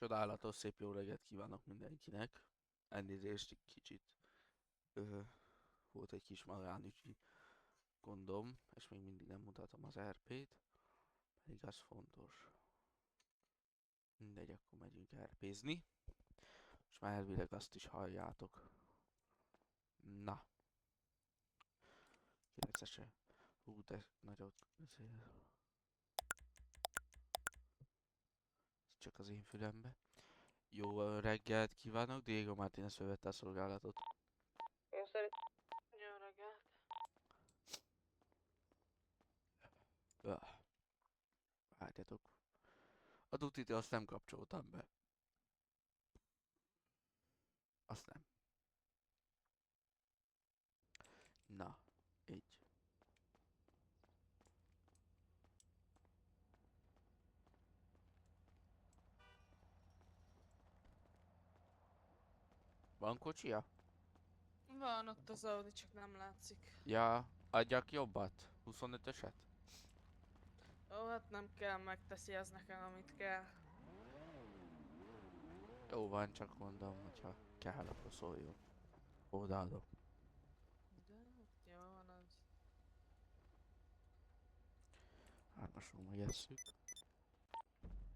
Csodálatos, szép jó reggelt kívánok mindenkinek. Elnézést, egy kicsit ö, volt egy kis magánügyi gondom, és még mindig nem mutatom az RP-t, pedig az fontos. Mindegy, akkor megyünk RP-zni. És már elvileg azt is halljátok. Na, 9-ese. Hú, de nagyot beszél. Csak az én fülembe. Jó reggelt kívánok, Diego Martínez fölvette a szolgálatot. Én szerintem... Jó reggelt. Várjatok. A dutit azt nem kapcsoltam be. Azt nem. Na, így. Van kocsia? Van ott az Audi, csak nem látszik. Ja, adjak jobbat? 25-öset? Ó, hát nem kell, megteszi ez nekem, amit kell. Jó van, csak mondom, hogyha kell, akkor szóljon. Odaadom. De hát jó van az. Hármason megesszük.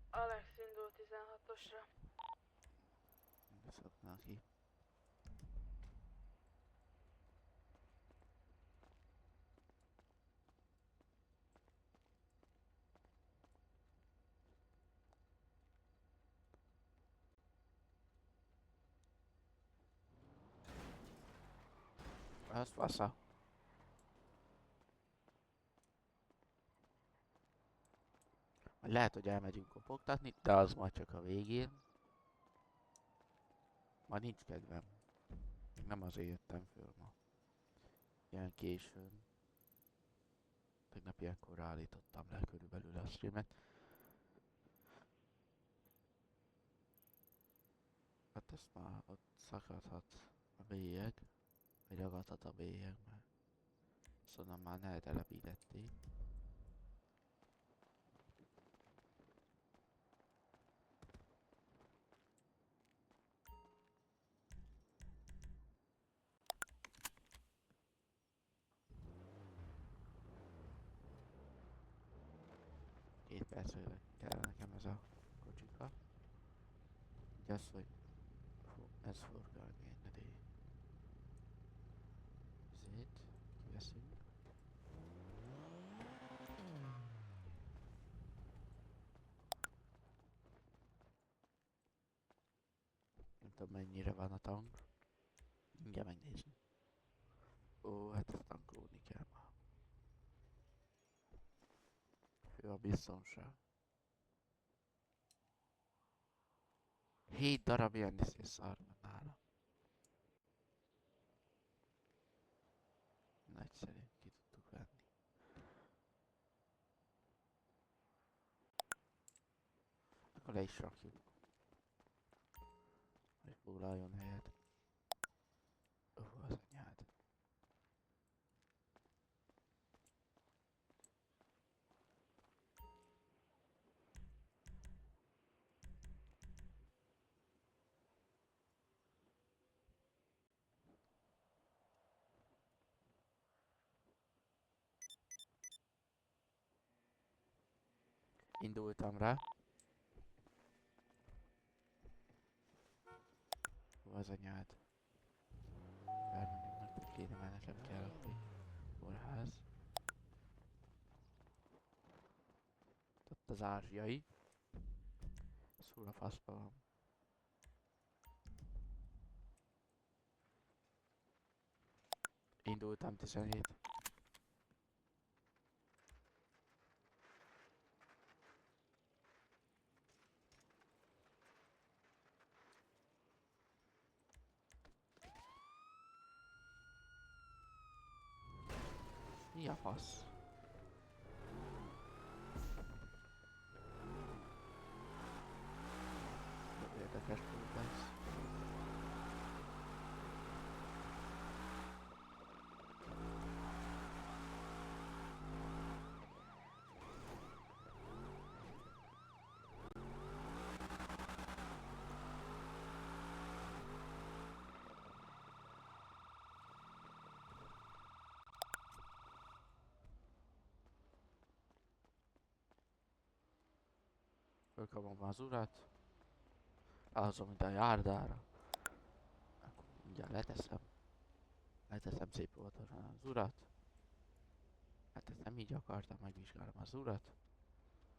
Alex indul 16-osra. Beszoknál ki. Ez fasza. Lehet, hogy elmegyünk kopogtatni, de az majd csak a végén. Ma nincs kedvem. Még nem azért jöttem föl ma. Ilyen későn. Tegnap ilyenkor állítottam le körülbelül a streamet. Hát ezt már ott szakadhat a bélyeg. Vagy ragadhat a bélyeg, mert szóval már ne telepítették. Két percre kell nekem ez a kocsika. Így az, hogy ez forgalmi engedély. Ezért kiveszünk. Nem tudom mennyire van a tank. Mindjárt megnézni. Ó, hát ezt tankolni kell már. Fő a biztonság. 7 darab ilyen szar van nála. Nagyszerű, ki tudtuk venni. Akkor le is rakjuk. Hogy foglaljon helyet. Ó, az anyád. Indultam rá. Ó, az anyád. Elmondjuk meg, hogy kéne, mert nekem kell a kórház. Ott az ázsiai. Szúr a faszba van. Indultam 17. Mi a fasz? Érdekes volt ez. Fölkapom az urat. Elhozom ide a járdára. Akkor mindjárt leteszem. Leteszem szép óvatosan az urat. Hát ezt nem így akartam, megvizsgálom az urat.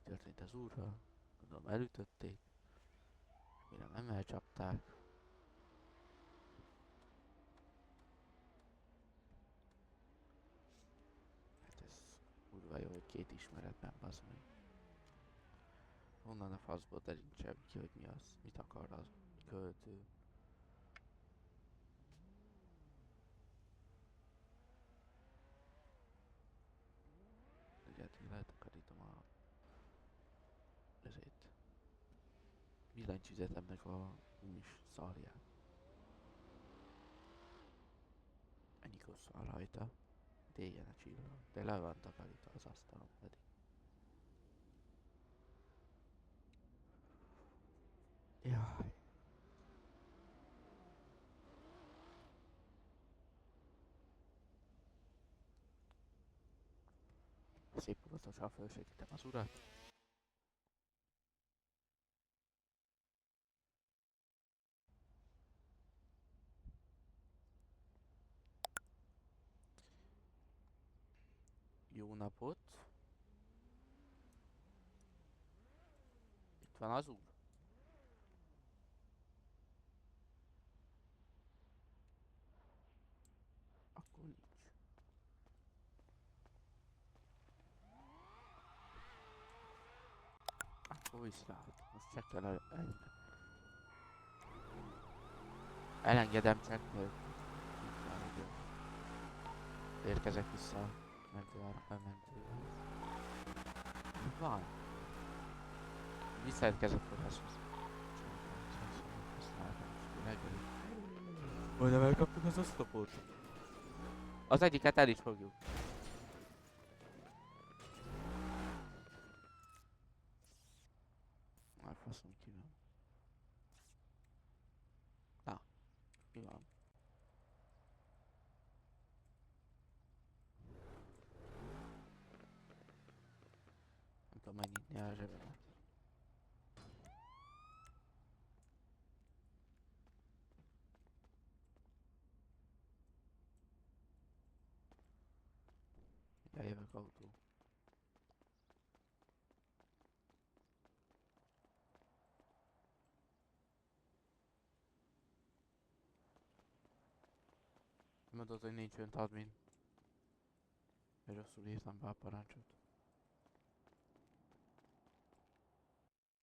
Történt az úrral. Gondolom elütötték. Mire nem elcsapták. Hát ez kurva jó, hogy két ismeretben bazd meg. Honnan a faszból derintsem ki, hogy mi az, mit akar az költő. Ugye letakarítom a ezért villanytüzetemnek a is szarját. Ennyi kosz van rajta. Déljen a csillag. De le van takarítva az asztalon pedig. Jaj. Szép óvatosan felsegítem az urat. Jó napot. Itt van az úr? Akkor nincs. Akkor viszlát. Most csak kell elengedem csak nélkül. Érkezek vissza a mentővel. Mi van? Visszaérkezett forráshoz. Majdnem elkaptuk az oszlopot. Az egyiket el is fogjuk. Már faszom ki van. Na, mi van? Nem tudom megnyitni a zsebemet. Bejövök autó. Mondod, hogy nincs önt admin. Én rosszul írtam be a parancsot.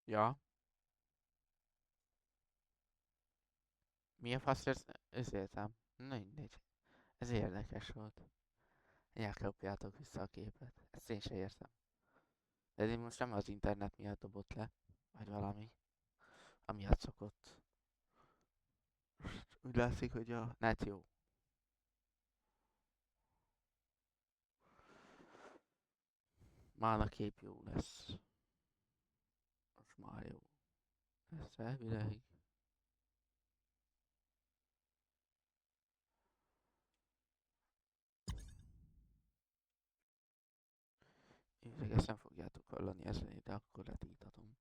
Ja. Mi a fasz ez értem? Na mindegy. Ez érdekes volt. Elkapjátok vissza a képet. Ezt én se értem. De én most nem az internet miatt dobott le. Vagy valami. Amiatt szokott. Úgy látszik, hogy a net jó. Már a kép jó lesz. Most már jó. Ez elvileg. Évleg ezt nem fogjátok hallani ezen, de akkor letiltatom.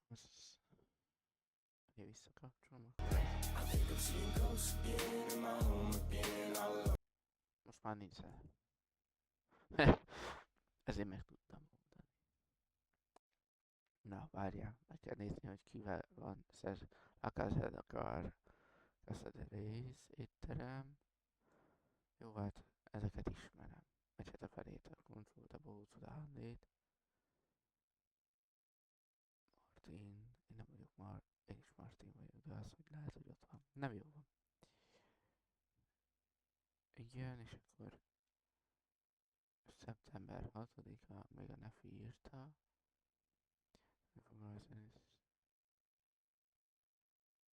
Ez... Ugye visszakapcsolom. Most már nincs el. Ezért meg tudtam mondani. Na, várjál, meg kell nézni, hogy kivel van Akazed akar Casaderész, étterem. Jó, hát ezeket ismerem. Vagy hát a felét, a Control, a Bócod, a Handét. hogy ott van. Nem jó van. Igen, és akkor szeptember 6-a, még a Nefi írta.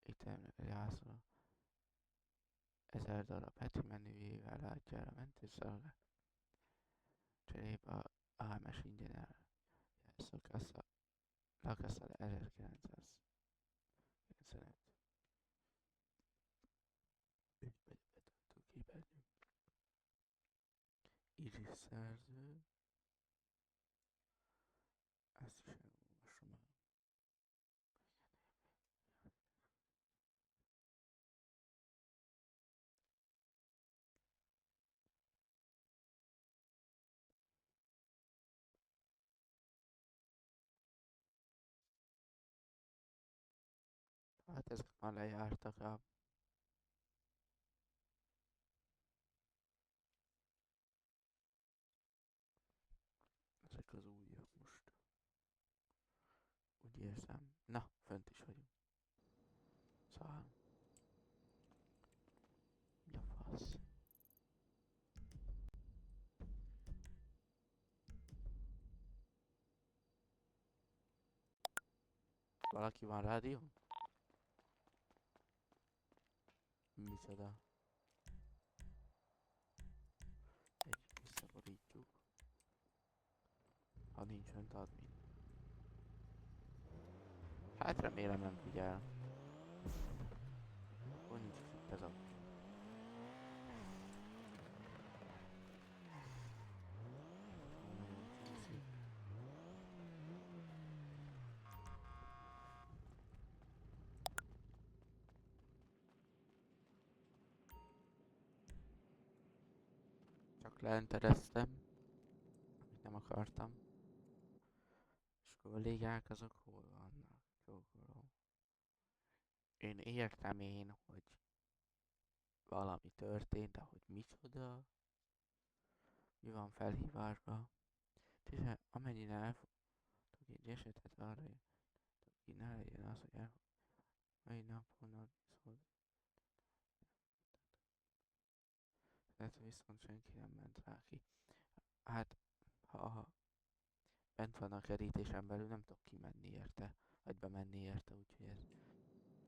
Itt jászol 1000 darab heti menüjével látja el a mentőszolgálat. Cserébe a AMS ingyen elszokassa lakassa 1995. Így megy betöltő képernyő. Iris szerző. Ezt is elolvasom el. Hát ezek már lejártak a... Ezek az újak most. Úgy érzem. Na, fönt is vagyunk. Szóval... Mi a fasz? Valaki van rádió? Micsoda? Egy visszaborítjuk. Ha nincs fönt admin. Hát remélem nem figyel. Akkor nincs is itt az admin. Nagyon csúszik. Csak leentereztem, amit nem akartam. És a kollégák azok hol vannak? Csókolom. Én értem hogy valami történt, de hogy micsoda? Mi van felhívásba? Amennyire elfogadok egy esetet arra, hogy ne legyen az, hogy mai napon szól. Tehát viszont senki nem ment rá ki. Hát, ha bent van a kerítésen belül, nem tudok kimenni érte, vagy bemenni érte, úgyhogy ez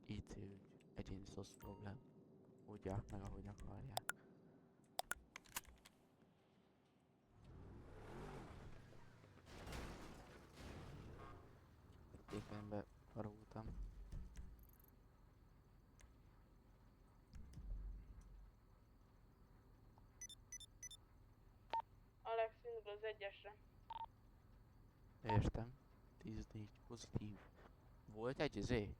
IC ügy, egyéni szosz problém. Oldják meg, ahogy akarják. Éppen befarultam. Alex, indul az egyesre. Értem. 10-4 pozitív. Volt egy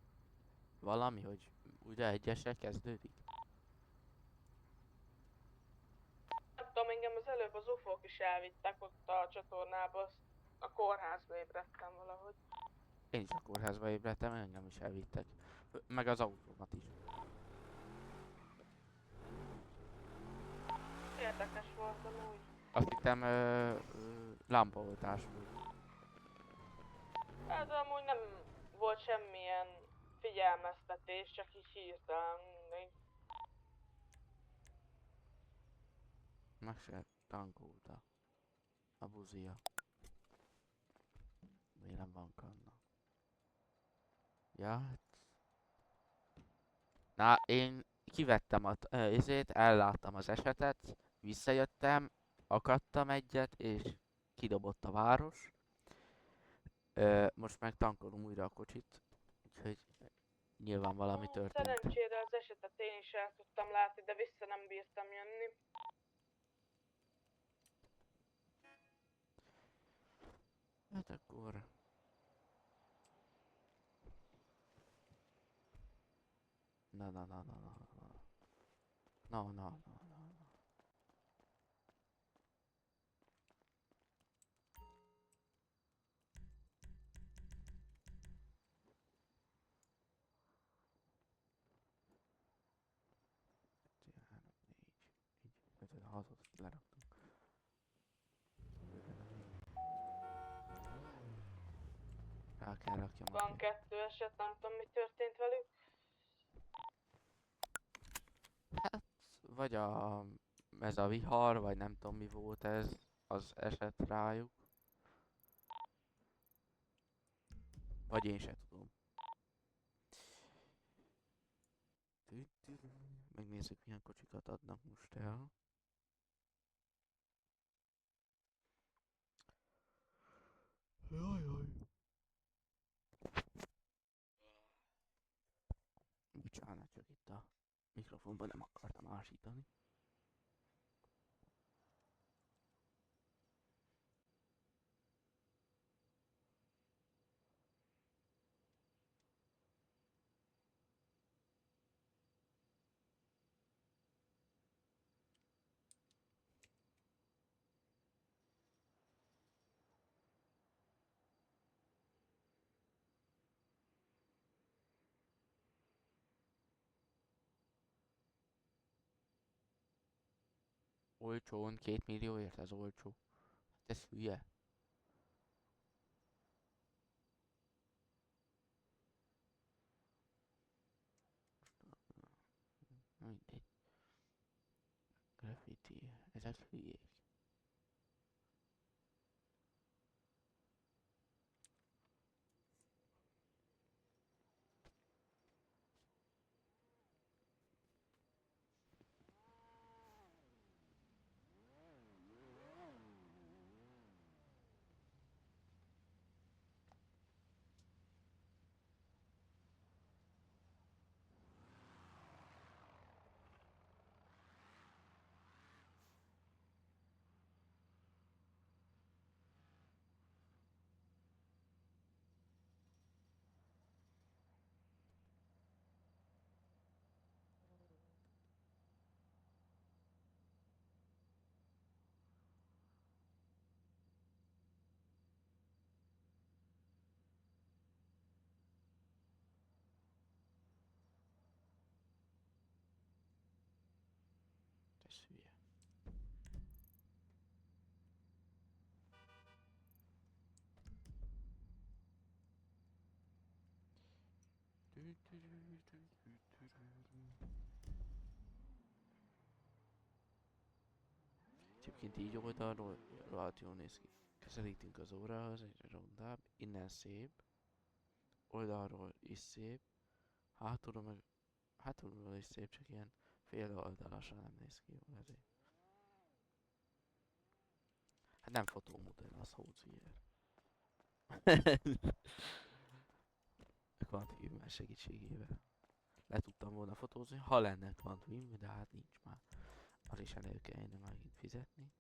valami, hogy újra egyesre kezdődik? Nem tudom, engem az előbb az UFO-k is elvittek ott a csatornába, a kórházba ébredtem valahogy. Én is a kórházba ébredtem, engem is elvittek. Meg az autómat is. Érdekes volt amúgy. Azt hittem lámpaoltás volt. Ez amúgy nem volt semmilyen figyelmeztetés, csak így hirtelen. Meg se tankolta. A buzia. Vélem van kanna. Ja, hát... Na, én kivettem elláttam az esetet, visszajöttem, akadtam egyet, és kidobott a város. Most meg tankolom újra a kocsit, úgyhogy nyilván valami történt. Szerencsére az esetet én is el tudtam látni, de vissza nem bírtam jönni. Hát akkor... Na. Ötöd, hatot leraktunk. Rá kell rakjam Van 2 eset, nem tudom mi történt velük. vagy ez a vihar, vagy nem tudom mi volt ez, az esett rájuk. Vagy én se tudom. Megnézzük milyen kocsikat adnak most el. Jajjaj. Bocsánat, csak itt a mikrofonban nem akartam ásítani. Olcsón, 2 millióért ez olcsó. Hát ez hülye. Na mindegy. Graffiti, ezek hülyék. Ez hülye. Egyébként így oldalról rohadt jól néz ki. Közelítünk az órához, egyre rondább, innen szép, oldalról is szép, hátulról meg, hátulról is szép, csak ilyen fél oldalasan nem néz ki jól ezért. Hát nem fotómodell, az hócier. Kvantvim segítségével. Le tudtam volna fotózni, ha lenne kvantvim, de hát nincs már. Az is elő kellene megint fizetni.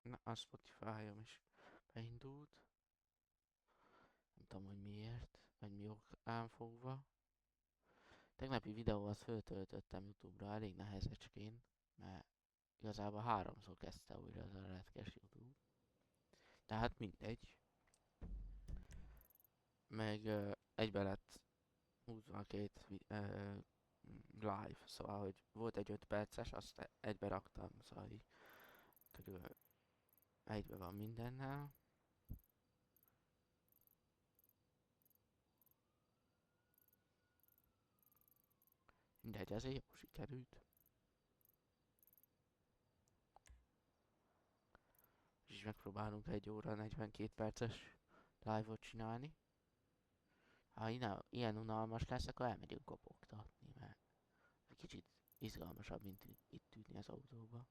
Na, a Spotify-om is beindult. Nem tudom, hogy miért, vagy mi okán fogva. Tegnapi videóhoz föltöltöttem YouTube-ra elég nehezecskén, mert igazából 3-szor kezdte újra az a retkes YouTube. Tehát mindegy. Meg egybe lett húzva a két live, szóval hogy volt egy 5 perces, azt egybe raktam, szóval így körülbelül egybe van mindennel. Mindegy, azért jó sikerült. És megpróbálunk 1 óra 42 perces live-ot csinálni. Ha ilyen unalmas lesz, akkor elmegyünk kopogtatni, mert kicsit izgalmasabb, mint itt ülni az autóba.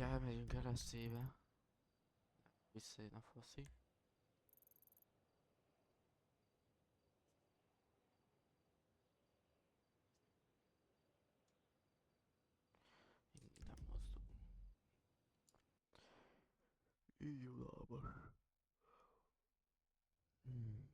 Ja, elmegyünk LSC-be. Visszajön a faszi. Nem mozdul. Így unalmas. Hmm.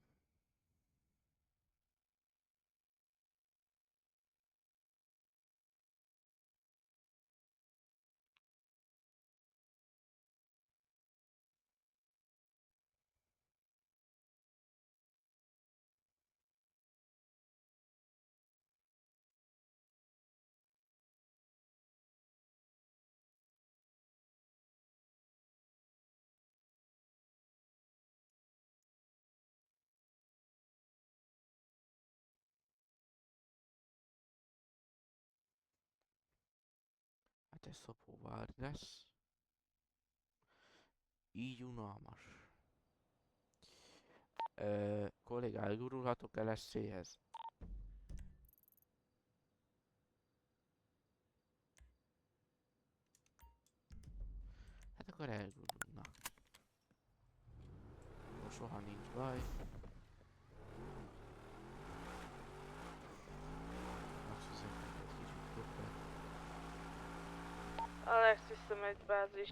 Hát ez szopóvár lesz. Így unalmas. Kollégá, elgurulhatok LSC-hez? Hát akkor elgurulnak. Most soha nincs baj. Most fizetek egy kicsit többet. Alex visszamegy bázis.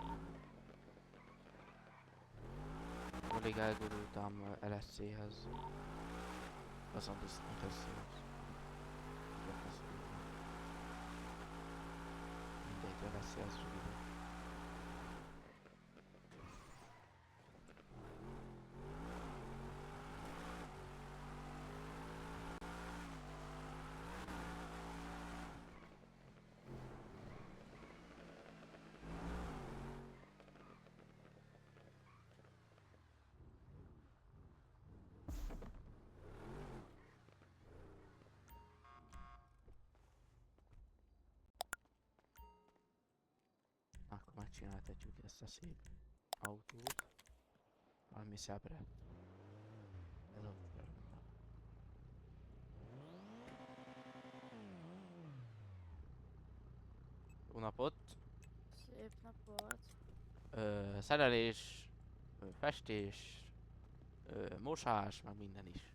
Alig elgurultam LSC-hez. Azon viszont LSC-hez. Mindegy, LSC-hez rövidebb. Akkor megcsináltatjuk ezt a szép autót. Valami szebbre. Ez ott van. Jó napot! Szép napot. Szerelés, festés, mosás, meg minden is.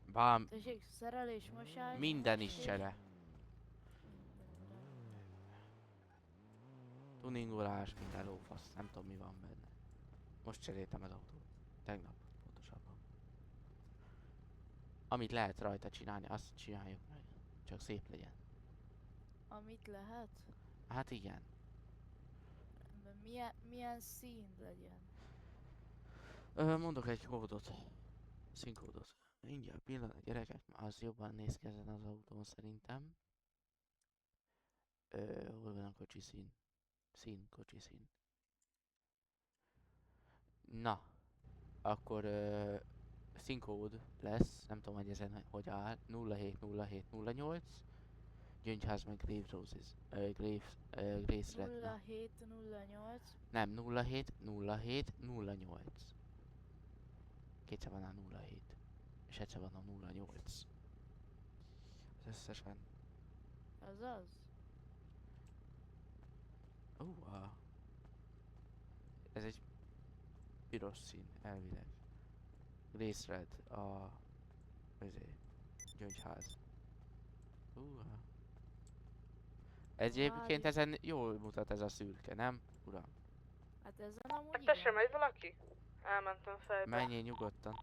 Bám, Tessék, szerelés, mosás. minden is festés, csere. mindenre. Tuningolás, minden lófasz, nem tudom mi van benne. Most cseréltem az autót. Tegnap, pontosabban. Amit lehet rajta csinálni, azt csináljuk meg. Csak szép legyen. Amit lehet? Hát igen. De milyen szín legyen? Mondok egy kódot. Színkódot. Mindjárt pillanat, gyerekek, az jobban néz ki ezen az autón szerintem. Hol van a kocsi szín? Szín, kocsi szín. Na, akkor színkód lesz, nem tudom, hogy ezen hogy áll. 070708 Gyöngyház meg Grave Roses. Grace Redna. 0708. Nem, 070708. Kétszer van a 07. És egyszer van a 08. Az összesen. Az az? Ez egy piros szín, elvileg. Grace Red a Gyöngyház. Egyébként Várj. ezen jól mutat ez a szürke, nem? Uram, Hát ezen amúgy Hát te sem igen. megy valaki? Elmentem fejbe. menjél nyugodtan.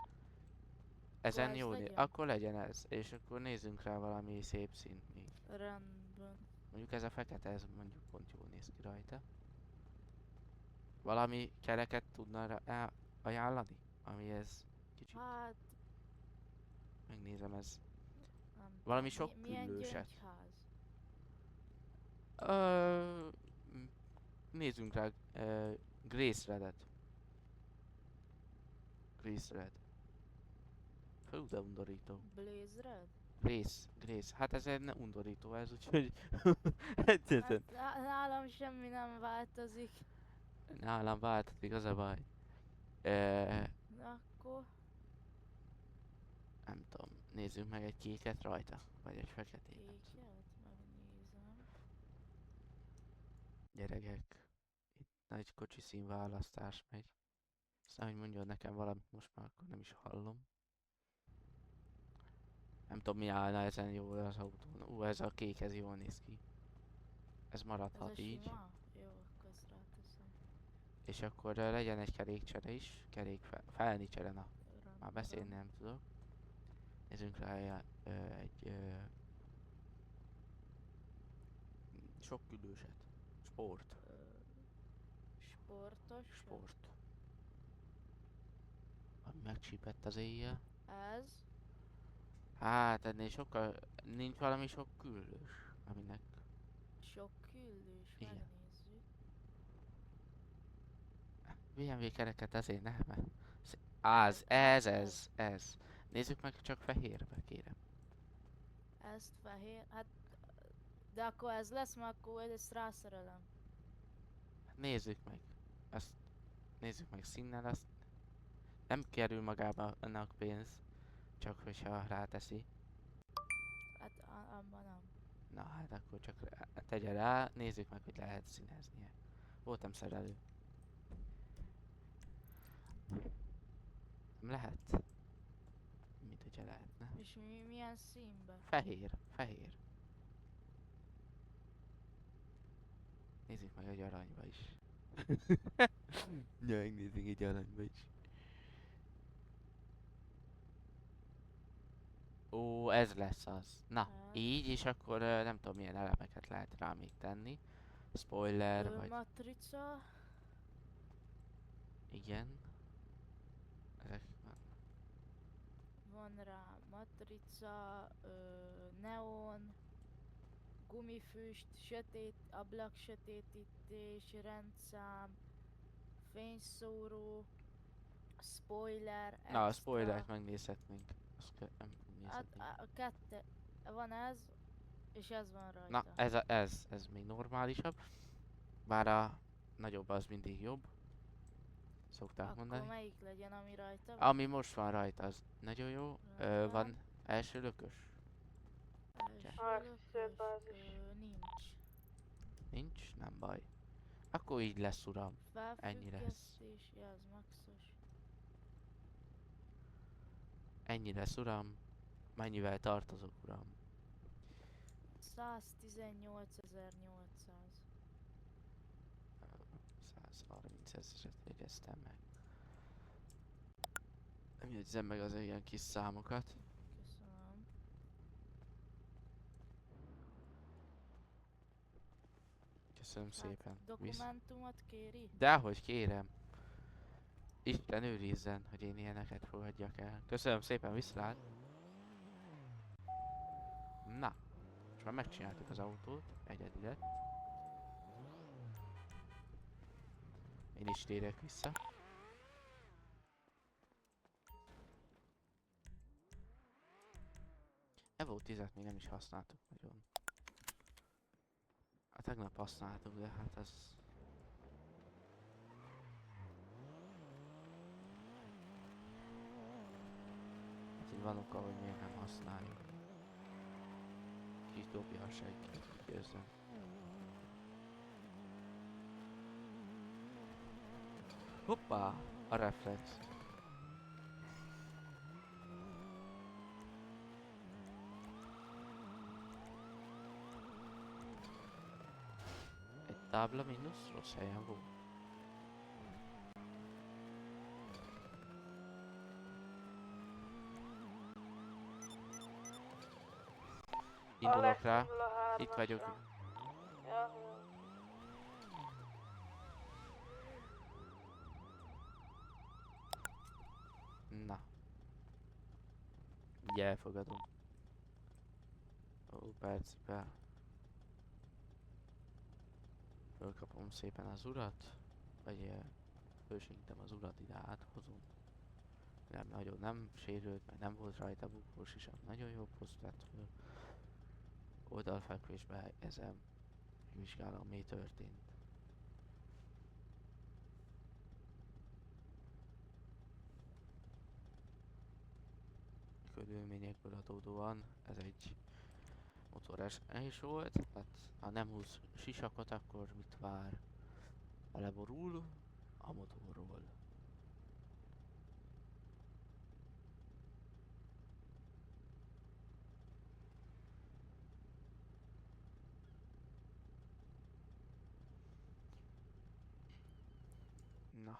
Ezen ez jó legyen? akkor legyen ez, és akkor nézzünk rá valami szép színt még. Rendben. Mondjuk ez a fekete, ez mondjuk pont jól néz ki rajta. Valami kereket tudna ajánlani? Ami ez kicsit, Hát, megnézem ez. nem Valami tudom. sok Milyen küllőset. gyöngyház? Ö, m- Nézzünk rá Grace Redet. Grace Red. Fú, de undorító. Blaze Red? Grace. Hát ez egy undorító ez, úgyhogy egyetlen. Hát nálam semmi nem változik. Nálam változik, az a baj. Uh, Na akkor... Nem tudom, nézzünk meg egy kéket rajta, vagy egy feketét. Kéket? Megnézem. Gyerekek, nagy kocsi színválasztás megy. Aztán, hogy mondjon nekem valamit, most már akkor nem is hallom. Nem tudom, mi állna ezen jól az autón. Ez a kék, ez jól néz ki. Ez Ez a maradhat így. sima? Jó, akkor ezt ráteszem. És akkor legyen egy kerékcsere is. Felni csere, na. Már beszélni Rendben. nem tudok. Nézzünk rá egy sok küldőset. Sport. Ö, Sportos. Sport. Ami megcsípett az éjjel. Ez. Hát ennél sokkal... Nincs valami sok küldős, aminek... Sok küldős, Igen. megnézzük. BMW kereket azért nem, mert... Ez. Nézzük meg csak fehérbe, kérem. Ezt fehér, hát... De akkor ez lesz, mert akkor ezt rászerelem. Nézzük meg. Azt nézzük meg színnel, azt nem kerül magába annak pénz, csak hogyha ráteszi. Hát abban nem. Na hát akkor csak tegye rá, nézzük meg, hogy lehet színeznie. Voltam szerelő. Nem lehet? Mint hogyha lehetne. És milyen színben? Fehér. Nézzük meg egy aranyba is. Ja, megnézzük egy aranyba is. Ó, ez lesz az. Na, Ez. így, és akkor nem tudom milyen elemeket lehet rá még tenni. Spoiler, vagy... Matrica. Igen. Ezek... Van rá matrica, neon, gumifüst, sötét, ablak sötétítés, rendszám, fényszóró, spoiler, Na, a extra. spoilert megnézhetnénk. Nem Hát nézhetnénk. a kette, van ez, és ez van rajta. Na, ez még normálisabb. Bár a nagyobb az mindig jobb. Szokták Akkor mondani. melyik legyen, ami rajta van? Ami most van rajta, az nagyon jó. Rendben. Van első lökös? Első Axel bázis. nincs. Nincs? Nem baj. Akkor így lesz, uram. Ennyi lesz. Felfüggesztés, ja, az maxos. Ennyi lesz, uram. Mennyivel tartozok, uram? 118.800. 130 ezeret jegyeztem meg. Nem jegyzem meg az ilyen kis számokat. Köszönöm. Köszönöm szépen. Dokumentumot kéri? Dehogy kérem. Isten őrizzen, hogy én ilyeneket fogadjak el. Köszönöm szépen, viszlát. Na, most már megcsináltuk az autót, egyedileg. Én is térek vissza. Evo 10-et még nem is használtuk nagyon. Hát tegnap használtuk, de hát ez... Hát így van oka, hogy miért nem használjuk. Kis dobja a seggét, úgy érzem. Hoppá! A reflex. Egy tábla mínusz, rossz helyen volt. Indulok rá. Itt vagyok. Ja, jó. Na. Ugye elfogadom. Ó, percibe. Fölkapom szépen az urat. Vagy fölsíntem az urat, ide áthozom. Nem nagyon nem sérült, meg nem volt rajta bukós is, nagyon jó poszt vett föl. Oldalfekvésbe helyezem. Vizsgálom, mi történt. Körülményekből adódóan ez egy motoros is volt, hát ha nem húz sisakot, akkor mit vár? Beleborul a motorról. Na,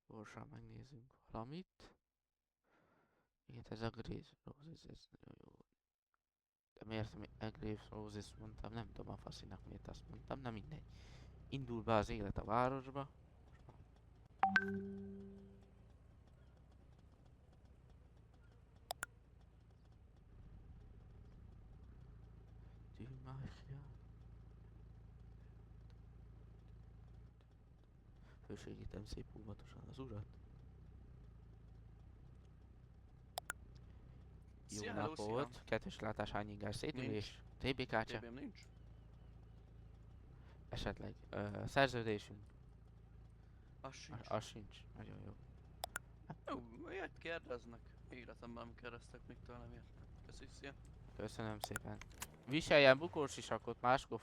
gyorsan megnézzünk valamit. Igen, ez a Grace Roses, ez nagyon jó. De miért a Grace Roses mondtam, nem tudom a faszinak miért azt mondtam, na mindegy. Indul be az élet a városba. Fősegítem szép óvatosan az urat. Jó Szia, hello, napot! Kettős látás, hány ingás szétülés? TB kártya? TB-m nincs. Esetleg szerződésünk? Az sincs. Az sincs. Nagyon jó. Jó, miért kérdeznek? Életemben nem kérdeztek még tőlem ilyet. Köszi, szia. Köszönöm szépen. Viseljen bukósisakot, máskor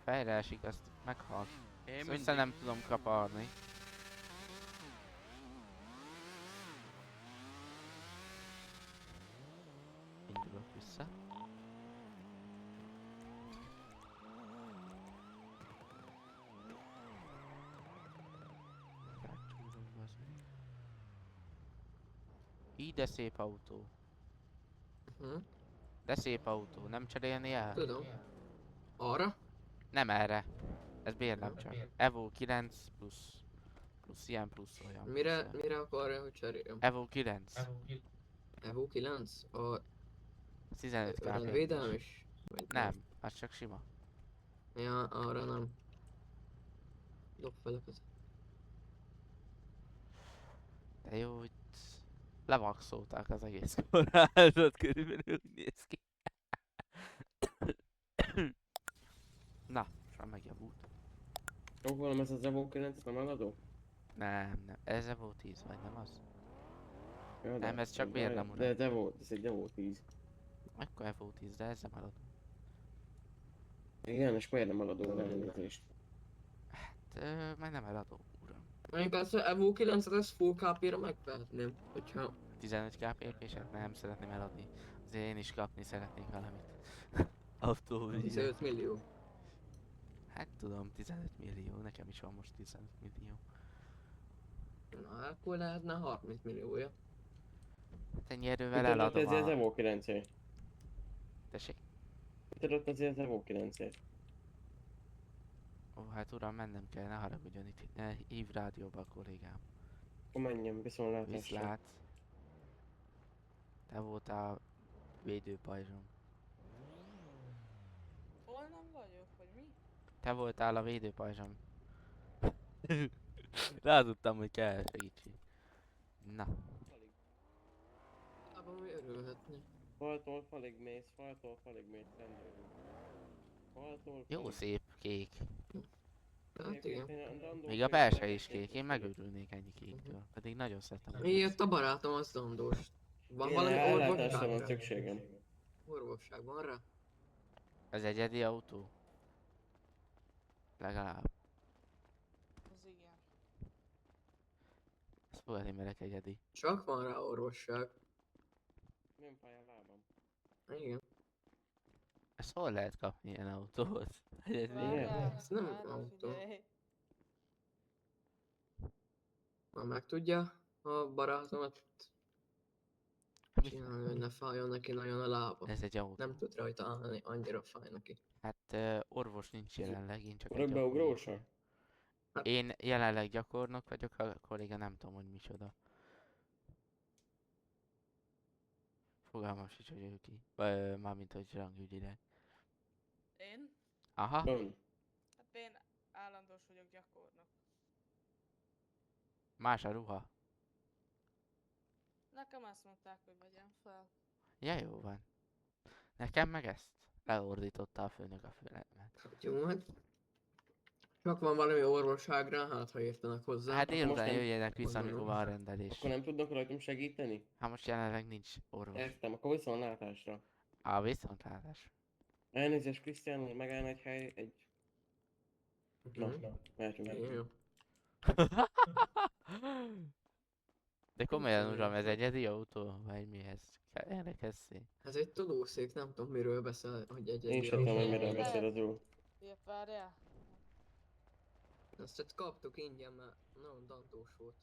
fejre esik, azt meghal. Én Össze mindig. nem tudom kaparni. Indulok vissza. Rácsúrom, bazd meg. Így de szép autó. Hm? De szép autó, nem cserélni el? Tudom. Arra? Nem erre. Ez bérlem Ja. csak. Evo 9 plusz ilyen plusz olyan. Mire, plusz olyan. mire akarja, hogy cseréljem? Evo 9. Evo 9? A 15 kp. rendvédelem is? Vagy Nem, az csak sima. Ja, arra nem. Dob fel a kezed. De jó, hogy levaxolták az egész kórházat, körülbelül úgy néz ki. Na, most már megjavult. Jókolom, ez az Evo 9 nem eladó? Nem, ez Evo 10 vagy nem az? Ja, Nem, ez csak de- bérlem, uram. De ez Evo, ez egy Evo 10. Akkor Evo 10, de ez nem adott. Igen, és miért nem eladó elnézést? Meg nem eladó, uram. Még persze Evo 9-et ez full KP-ra megvehetném, hogyha 15 kp és nem szeretném eladni. Azért én is kapni szeretnék valamit. Autóvízet. 15 millió. Hát tudom, 15 millió, nekem is van most 15 millió. Na, akkor lehetne 30 milliója. Hát ennyi erővel Mit adott eladom ezért az a... Evo 9-ért? Tessék? Mit adott ezért az Evo 9-ért? Ó, hát uram, mennem kell, ne haragudjon itt. Ne hív rádióba a kollégám. Akkor menjem, viszontlátásra. Viszlát. Te voltál védőpajzsom. Hol nem vagyok, vagy mi? Te voltál a védőpajzsom. Rázudtam, hogy kell segítség. Na, Abban mi örülhetni. Faltól falig mész, rendőrünk. Faltól jó falig. szép kék. Hát igen. Még a belső is kék, én megőrülnék ennyi kéktől. Pedig nagyon szeretem. Mi jött a barátom, az dandós. Van Én valami ellátásra van orvosság? szükségem. Orvosság van rá? Ez egyedi autó? Legalább. Az igen. Ezt fogadni merek egyedi. Csak van rá orvosság. Nem fáj a lábam. Igen. Ezt hol lehet kapni ilyen autót? Egyedi? Várjál, Ez nem várjál, autó. figyelj. Ha meg tudja a barátomat Mi? csinálni, hogy ne fájjon neki nagyon a lába. Ez egy autó. Nem tud rajta állni, annyira fáj neki. Hát orvos nincs jelenleg, én csak egy Rögbeugrós? Én jelenleg gyakornok vagyok, a kolléga nem tudom, hogy micsoda. Fogalmam sincs, hogy ő ki. Mármint, hogy rangügyileg. Én? Aha, Ön. Hát én állandós vagyok gyakornok. más a ruha. Nekem azt mondták, hogy vegyem fel. Ja, jó van. Nekem meg ezt. Leordította a főnök a fülemet. Hát jó, hát. Csak van valami orvosságra, hát ha értenek hozzá. Hát most délután nem- jöjjenek vissza, Mondom. amikor van a rendelés. Akkor nem tudnak rajtam segíteni? Hát most jelenleg nincs orvos. Értem, akkor viszontlátásra. A viszontlátás. Elnézést, Krisztián, megállna egy hely, egy Na, mehetünk. Jó. De komolyan tudom, uram, ez hogy- egyedi autó? Vagy mi ez? Elkezdszé? Ez egy tudószék, nem tudom miről beszél, hogy Én egyedi sem tudom, hogy autó. miről beszél az úr. Ja, várjál. Ezt csak kaptuk ingyen, mert nagyon dantós volt.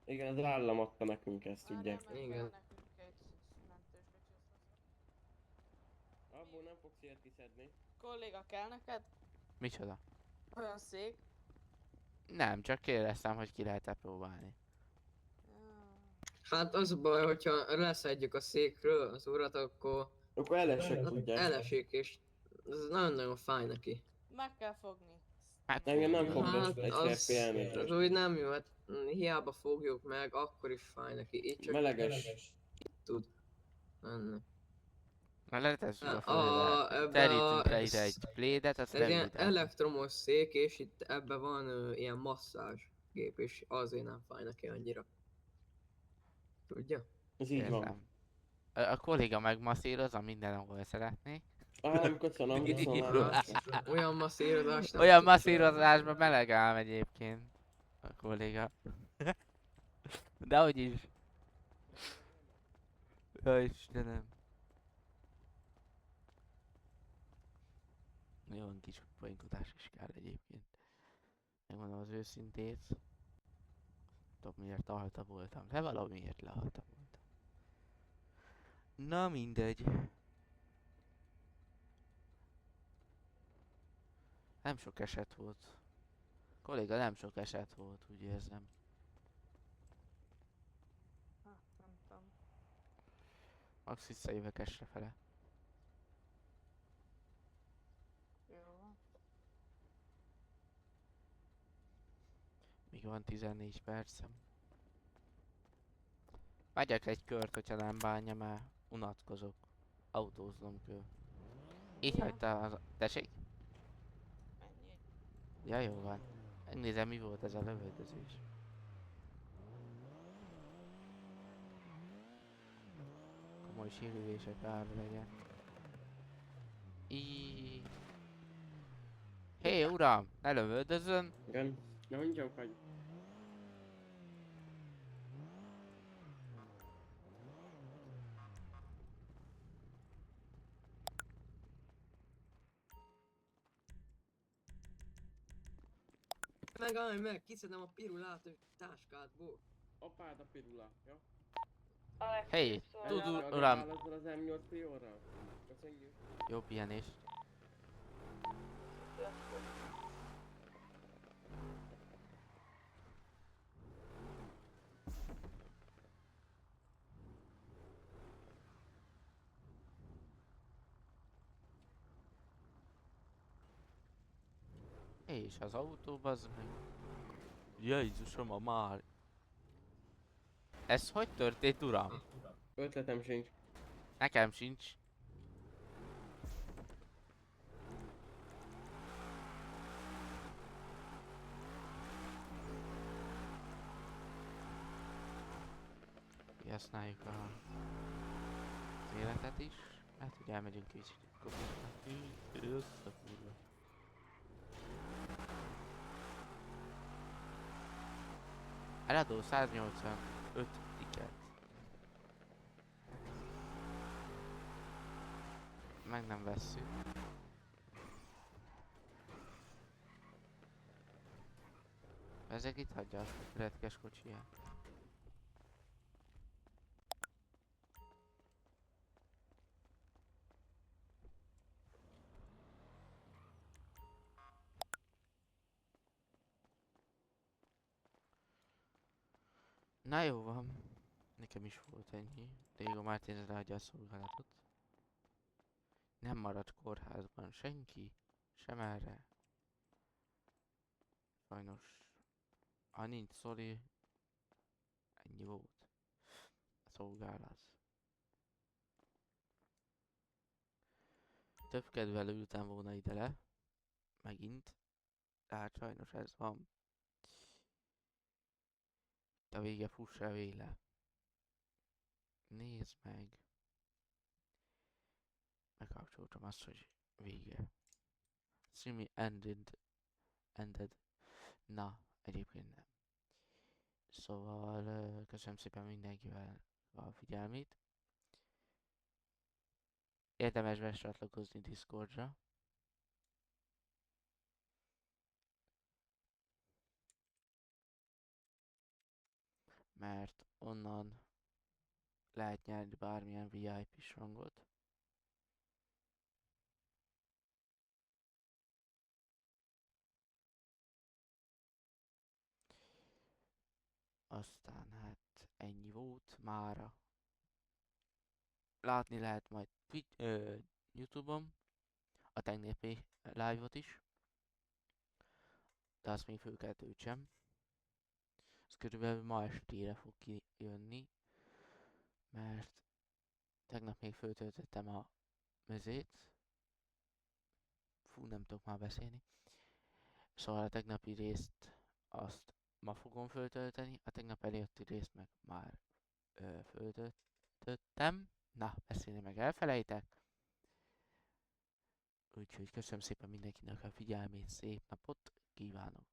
Igen, az állam adta nekünk ezt, Várjál, tudják. meg Igen. kell nekünk egy mentős kocsi. Abból nem fogsz ilyet kiszedni. Kolléga, kell neked? Micsoda? Olyan szék. Nem, csak kérdeztem, hogy ki lehet-e próbálni. Hát az a baj, hogyha leszedjük a székről az urat, akkor Akkor elesek, tudják. elesik, és ez nagyon-nagyon fáj neki. Meg kell fogni. Hát Engem nem fogjuk. fog Hát egy az, szerpi elnézést. az úgy nem jó, hát hiába fogjuk meg, akkor is fáj neki. Így csak Meleges. tud menni. Na letesszük a A- földre. ebbe Terítünk a- rá ide egy plédet, azt Ez ilyen rövidítünk. elektromos szék, és itt ebben van ilyen masszázsgép, és azért nem fáj neki annyira. Tudja? Ez így van. Értem. A kolléga megmasszírozza minden, ahol szeretné. Nem, köszönöm, köszönöm. Olyan masszírozás nem Olyan tud masszírozásban meleg ám egyébként. A kolléga. De hogy is. Ja Istenem. Jó, kis poénkodás is kell egyébként. Megmondom az őszintét. Tudom miért alta voltam, de valamiért lealta voltam. Na mindegy. Nem sok eset volt. Kolléga, nem sok eset volt, úgy érzem. Hát, nem tudom. Max visszajövök esrefele. Jó. Még van 14 percem. Megyek egy kört, hogyha nem bánja, mert unatkozok. Autóznom kell. Itt Jó. hagyta az... Tessék? Ennyi. Ja, jó van. Megnézem, mi volt ez a lövöldözés. Komoly sérülések áll legyen. Hé, uram! Ne lövöldözön! Igen, ne mondjam, hogy... Megállj meg, kiszedem a pirulát a táskádból. Apád a pirula, jó? Alex, Hey, szóval- Tud- uram. Azzal az M8 Priorral? Köszönjük. Jó pihenést. És az autó, bazd meg. Jézusom, a már. Ez hogy történt, uram? Ötletem sincs. Nekem sincs. Kihasználjuk az életet is. Hát, hogy elmegyünk kicsit. Összekurva. Eladó 185 tiket. Meg nem vesszük. Ezek itt hagyja a retkes kocsiját. Na jó van. Nekem is volt ennyi. Diego Martínez leadja a szolgálatot. Nem maradt kórházban senki. Sem erre. Sajnos. Ha nincs Szoli. Ennyi volt. A szolgálat. Több kedvelő ültem volna ide le. Megint. Tehát sajnos ez van. A vége fussa véle. Nézd meg. Megkapcsoltam azt, hogy vége. Stream ended. Na, egyébként nem. Szóval köszönöm szépen mindenkivel a figyelmét. Érdemes becsatlakozni Discordra. Mert onnan lehet nyerni bármilyen VIP-s rangot. Aztán hát ennyi volt mára. Látni lehet majd YouTube-on a tegnapi live-ot is. De azt még föl kell töltsem. Ez körülbelül ma estére fog kijönni. Mert tegnap még föltöltöttem a mezét. Fú, nem tudok már beszélni. Szóval a tegnapi részt azt ma fogom föltölteni, a tegnap előtti részt meg már föltöltöttem. Na, beszélni meg elfelejtek. Úgyhogy köszönöm szépen mindenkinek a figyelmét, szép napot kívánok!